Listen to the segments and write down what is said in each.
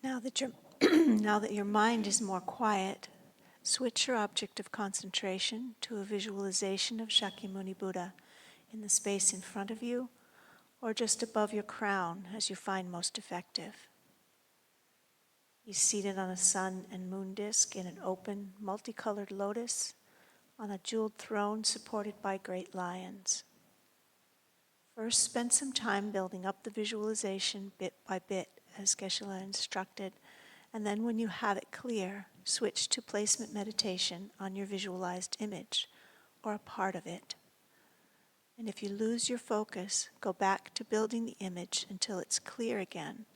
Now that your now that your mind is more quiet, switch your object of concentration to a visualization of Shakyamuni Buddha in the space in front of you or just above your crown as you find most effective. He's seated on a sun and moon disk in an open, multicolored lotus on a jeweled throne supported by great lions. First, spend some time building up the visualization bit by bit as Geshe-la instructed, and then when you have it clear, switch to placement meditation on your visualized image or a part of it. And if you lose your focus, go back to building the image until it's clear again,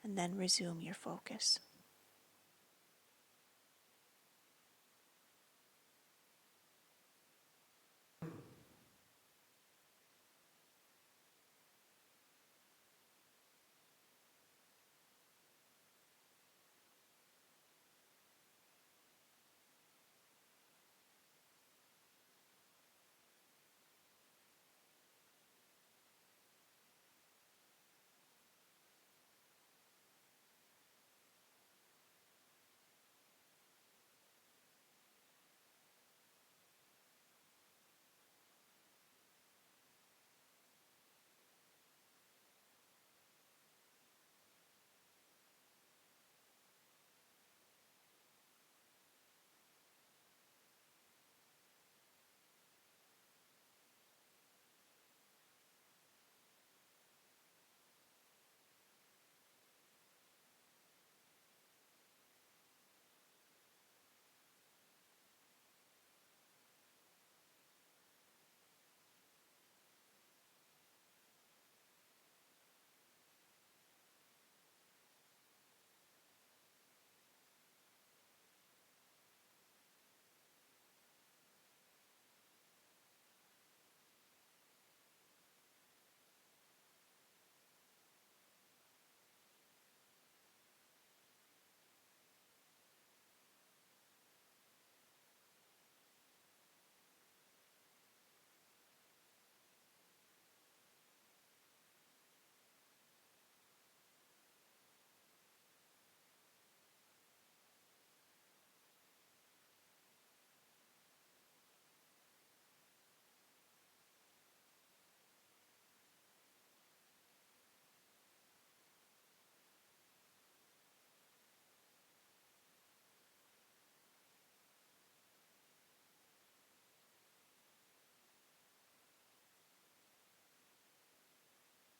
and then resume your focus.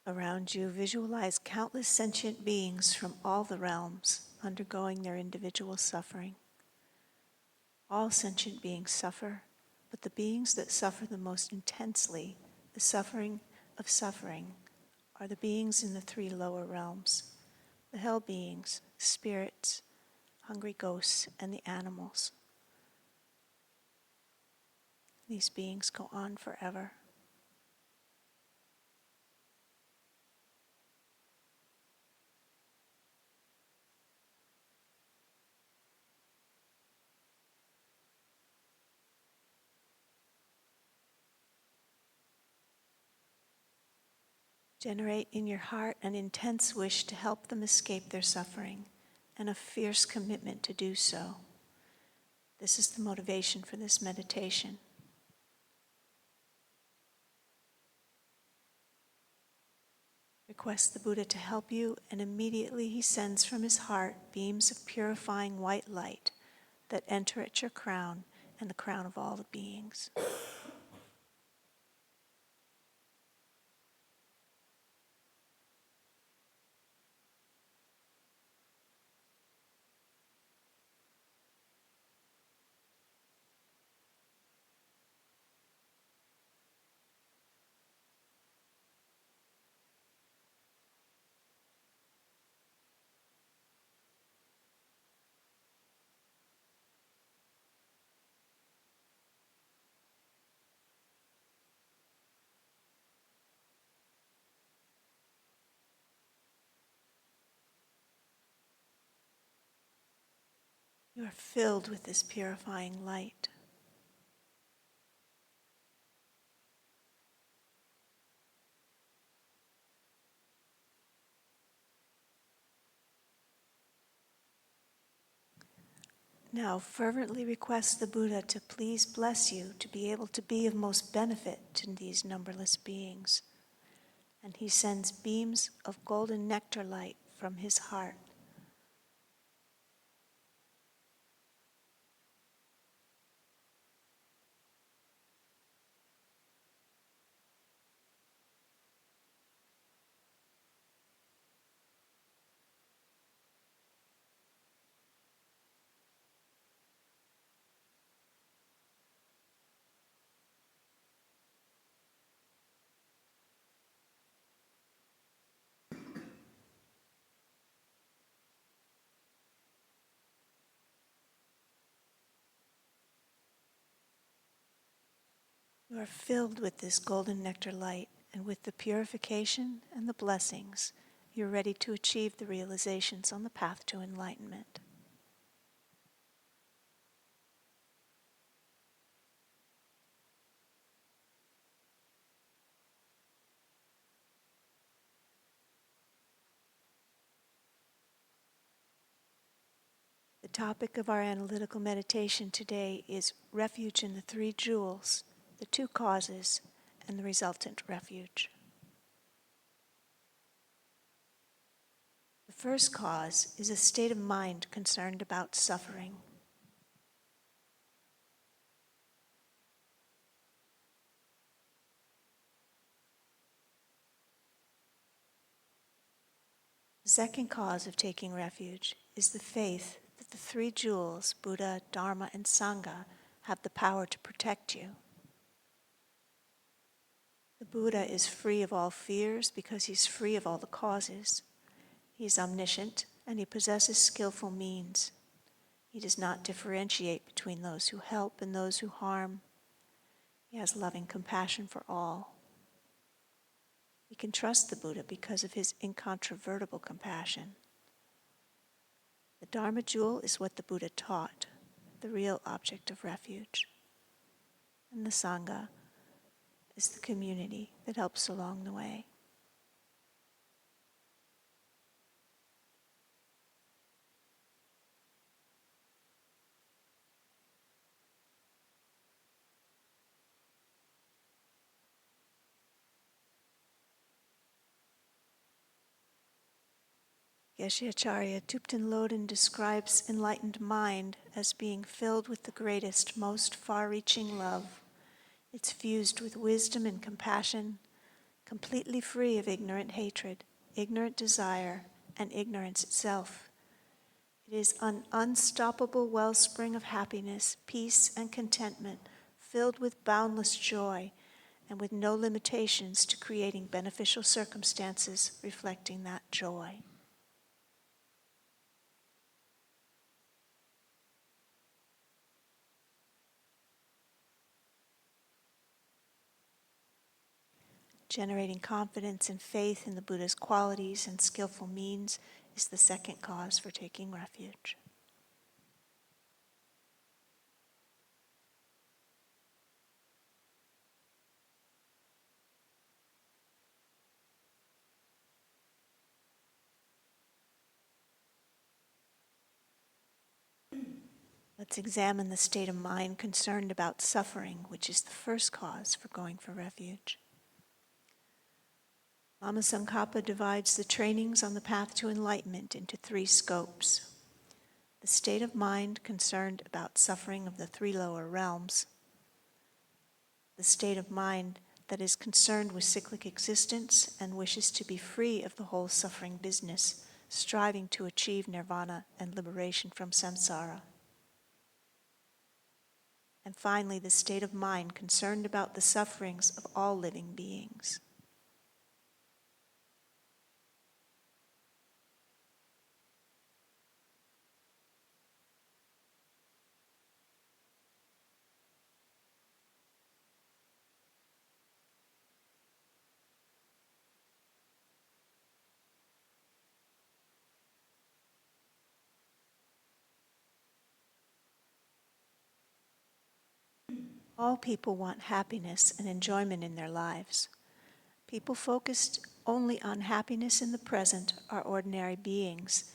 Around you, visualize countless sentient beings from all the realms undergoing their individual suffering. All sentient beings suffer, but the beings that suffer the most intensely, the suffering of suffering, are the beings in the three lower realms, the hell beings, spirits, hungry ghosts, and the animals. These beings go on forever. Generate in your heart an intense wish to help them escape their suffering and a fierce commitment to do so. This is the motivation for this meditation. Request the Buddha to help you, and immediately he sends from his heart beams of purifying white light that enter at your crown and the crown of all the beings. You are filled with this purifying light. Now fervently request the Buddha to please bless you to be able to be of most benefit to these numberless beings. And he sends beams of golden nectar light from his heart. You are filled with this golden nectar light, and with the purification and the blessings, you're ready to achieve the realizations on the path to enlightenment. The topic of our analytical meditation today is refuge in the three jewels, the two causes, and the resultant refuge. The first cause is a state of mind concerned about suffering. The second cause of taking refuge is the faith that the three jewels, Buddha, Dharma, and Sangha, have the power to protect you. The Buddha is free of all fears because he's free of all the causes. He is omniscient and he possesses skillful means. He does not differentiate between those who help and those who harm. He has loving compassion for all. We can trust the Buddha because of his incontrovertible compassion. The Dharma jewel is what the Buddha taught, the real object of refuge. And the Sangha is the community that helps along the way. Geshe-acharya Thupten-Lodin describes enlightened mind as being filled with the greatest, most far-reaching love. It's fused with wisdom and compassion, completely free of ignorant hatred, ignorant desire, and ignorance itself. It is an unstoppable wellspring of happiness, peace, and contentment, filled with boundless joy, and with no limitations to creating beneficial circumstances reflecting that joy. Generating confidence and faith in the Buddha's qualities and skillful means is the second cause for taking refuge. Let's examine the state of mind concerned about suffering, which is the first cause for going for refuge. Lama Tsongkhapa divides the trainings on the path to enlightenment into three scopes. The state of mind concerned about suffering of the three lower realms. The state of mind that is concerned with cyclic existence and wishes to be free of the whole suffering business, striving to achieve nirvana and liberation from samsara. And finally, the state of mind concerned about the sufferings of all living beings. All people want happiness and enjoyment in their lives. People focused only on happiness in the present are ordinary beings.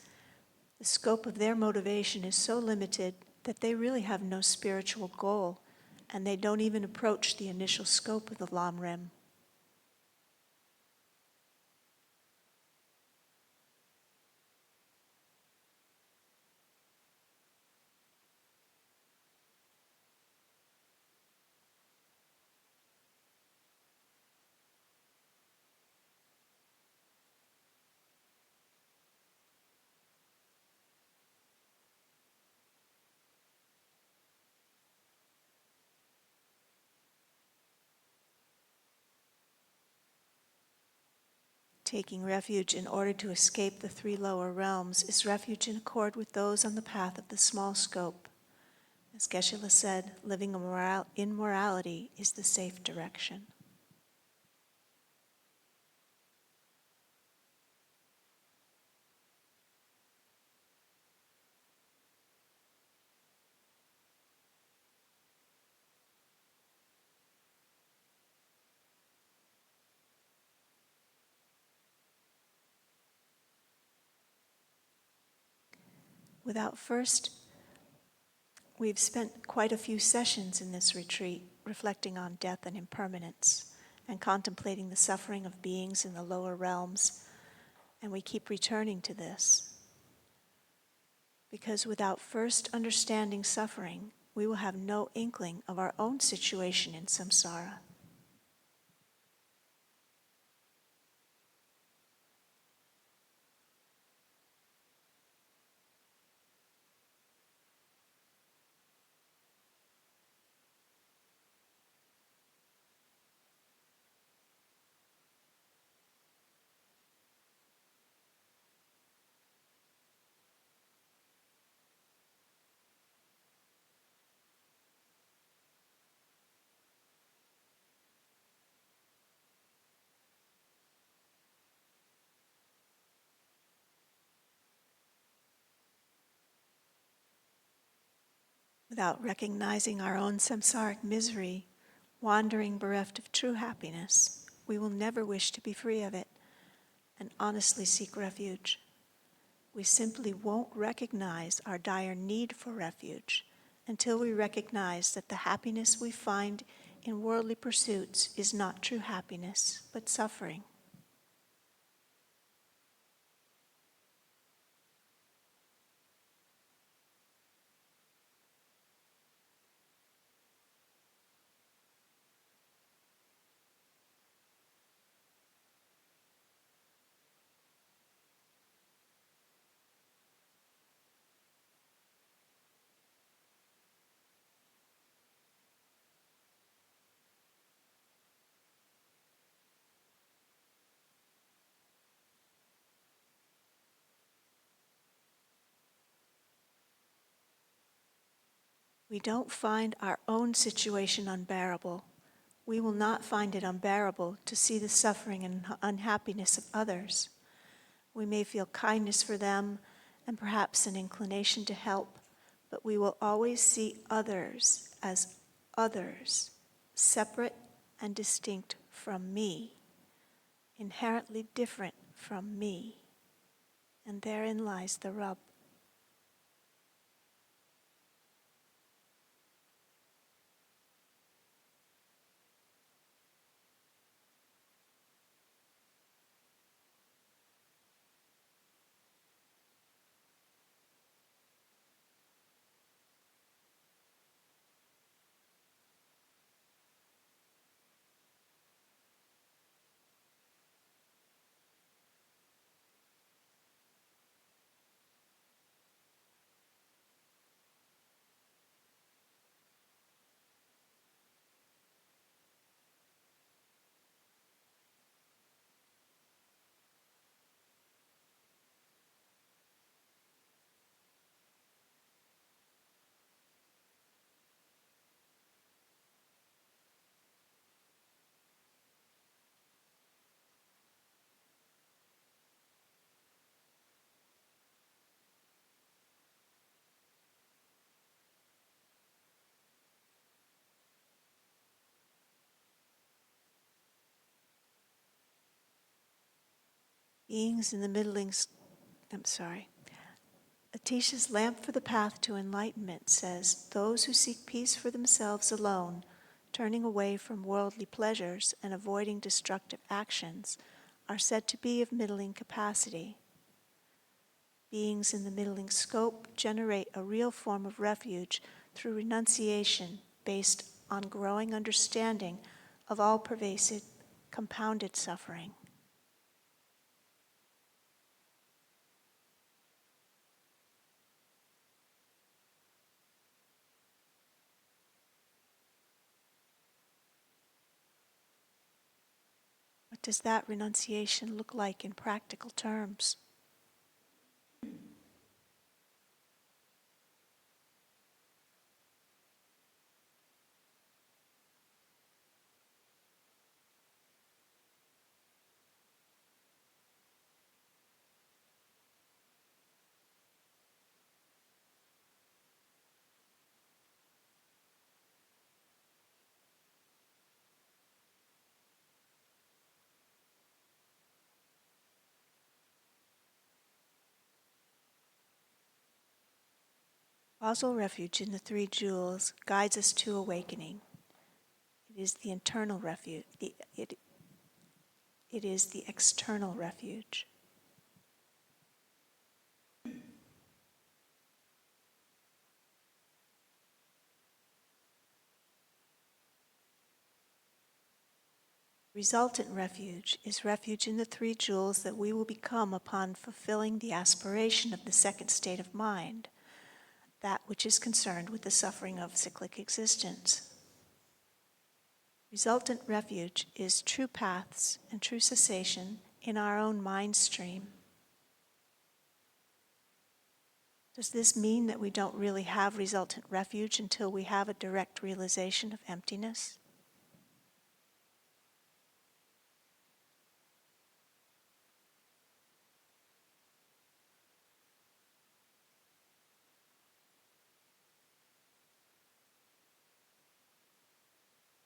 The scope of their motivation is so limited that they really have no spiritual goal, and they don't even approach the initial scope of the Lam-Rim. Taking refuge in order to escape the three lower realms is refuge in accord with those on the path of the small scope. As Geshe-la said, living in morality is the safe direction. We've spent quite a few sessions in this retreat reflecting on death and impermanence and contemplating the suffering of beings in the lower realms, and we keep returning to this. Because without first understanding suffering, we will have no inkling of our own situation in samsara. Without recognizing our own samsaric misery, wandering bereft of true happiness, we will never wish to be free of it and honestly seek refuge. We simply won't recognize our dire need for refuge until we recognize that the happiness we find in worldly pursuits is not true happiness, but suffering. We don't find our own situation unbearable. We will not find it unbearable to see the suffering and unhappiness of others. We may feel kindness for them and perhaps an inclination to help, but we will always see others as others, separate and distinct from me, inherently different from me. And therein lies the rub. Beings in the Atisha's Lamp for the Path to Enlightenment says, those who seek peace for themselves alone, turning away from worldly pleasures and avoiding destructive actions, are said to be of middling capacity. Beings in the middling scope generate a real form of refuge through renunciation based on growing understanding of all pervasive, compounded suffering. What does that renunciation look like in practical terms? Causal refuge in the three jewels guides us to awakening. It is the internal refuge. It is the external refuge. Resultant refuge is refuge in the three jewels that we will become upon fulfilling the aspiration of the second state of mind, that which is concerned with the suffering of cyclic existence. Resultant refuge is true paths and true cessation in our own mind stream. Does this mean that we don't really have resultant refuge until we have a direct realization of emptiness?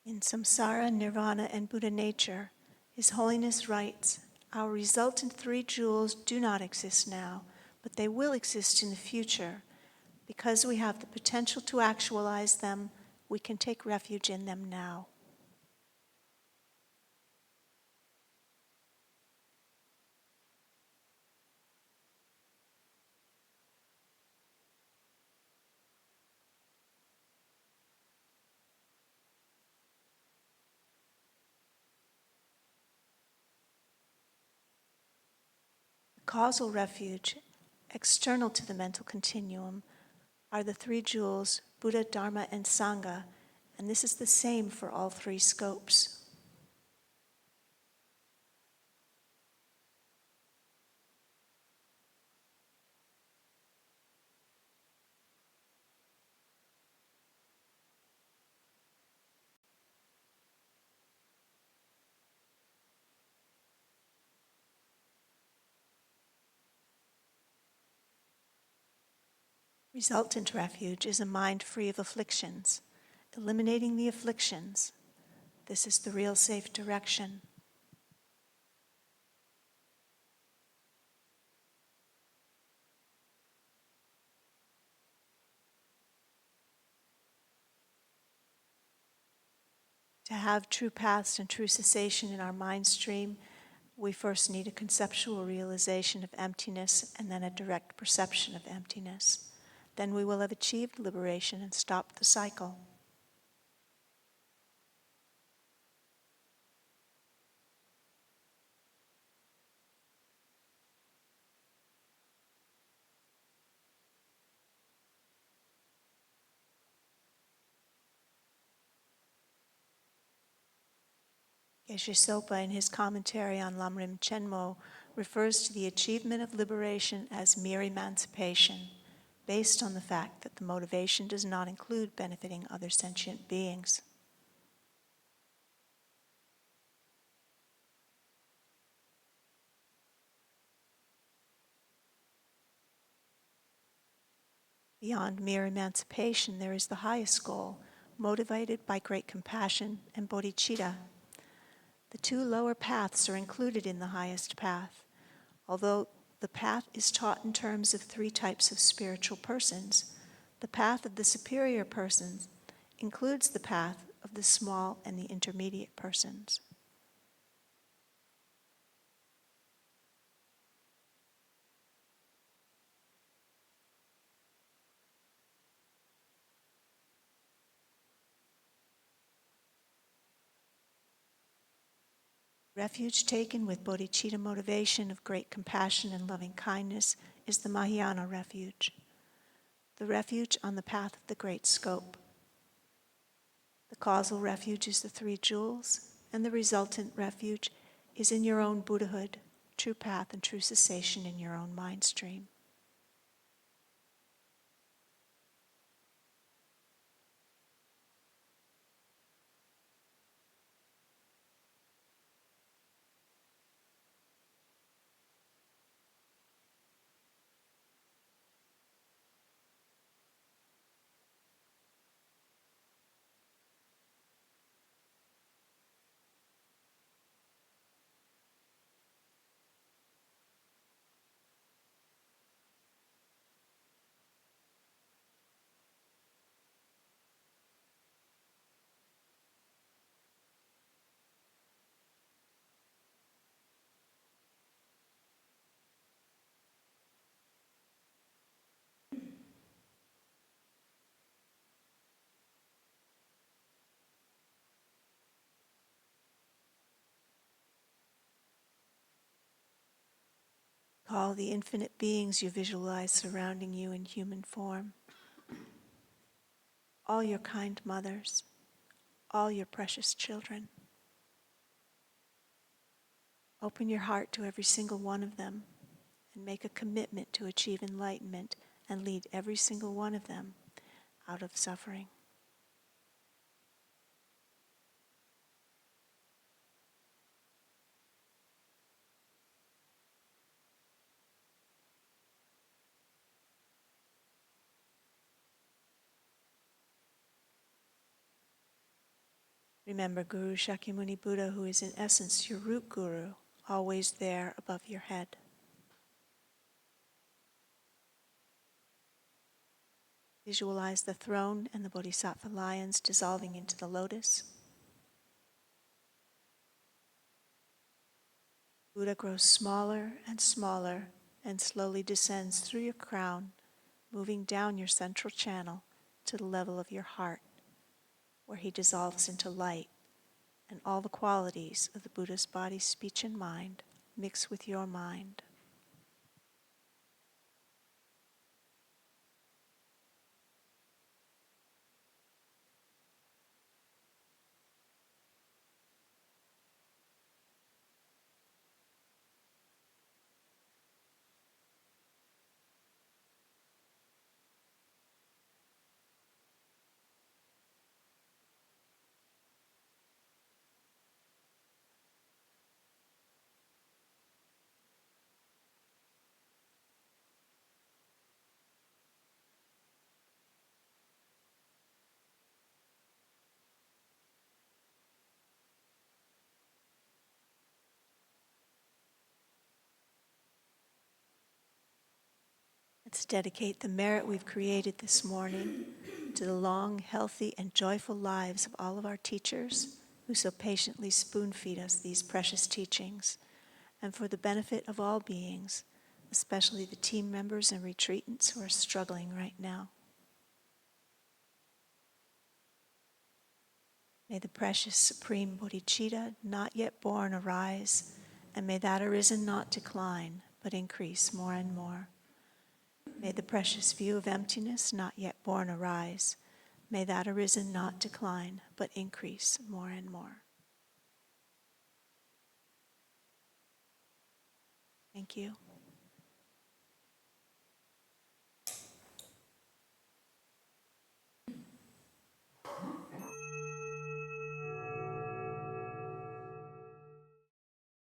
In Samsara, Nirvana, and Buddha nature, His Holiness writes, our resultant three jewels do not exist now, but they will exist in the future. Because we have the potential to actualize them, we can take refuge in them now. Causal refuge, external to the mental continuum, are the three jewels, Buddha, Dharma, and Sangha, and this is the same for all three scopes. Resultant refuge is a mind free of afflictions, eliminating the afflictions. This is the real safe direction. To have true paths and true cessation in our mind stream, we first need a conceptual realization of emptiness and then a direct perception of emptiness. Then we will have achieved liberation and stopped the cycle. Geshe Sopa, in his commentary on Lam-Rim Chenmo, refers to the achievement of liberation as mere emancipation, based on the fact that the motivation does not include benefiting other sentient beings. Beyond mere emancipation, there is the highest goal, motivated by great compassion and bodhicitta. The two lower paths are included in the highest path, although the path is taught in terms of three types of spiritual persons. The path of the superior persons includes the path of the small and the intermediate persons. Refuge taken with bodhicitta motivation of great compassion and loving kindness is the Mahayana refuge, the refuge on the path of the great scope. The causal refuge is the three jewels, and the resultant refuge is in your own Buddhahood, true path and true cessation in your own mind stream. Call the infinite beings you visualize surrounding you in human form. All your kind mothers, all your precious children. Open your heart to every single one of them and make a commitment to achieve enlightenment and lead every single one of them out of suffering. Remember Guru Shakyamuni Buddha, who is in essence your root guru, always there above your head. Visualize the throne and the Bodhisattva lions dissolving into the lotus. Buddha grows smaller and slowly descends through your crown, moving down your central channel to the level of your heart, where he dissolves into light, and all the qualities of the Buddha's body, speech, and mind mix with your mind. Let's dedicate the merit we've created this morning to the long, healthy, and joyful lives of all of our teachers who so patiently spoon-feed us these precious teachings, and for the benefit of all beings, especially the team members and retreatants who are struggling right now. May the precious Supreme Bodhicitta not yet born arise, and may that arisen not decline, but increase more and more. May the precious view of emptiness not yet born arise. May that arisen not decline, but increase more and more. Thank you.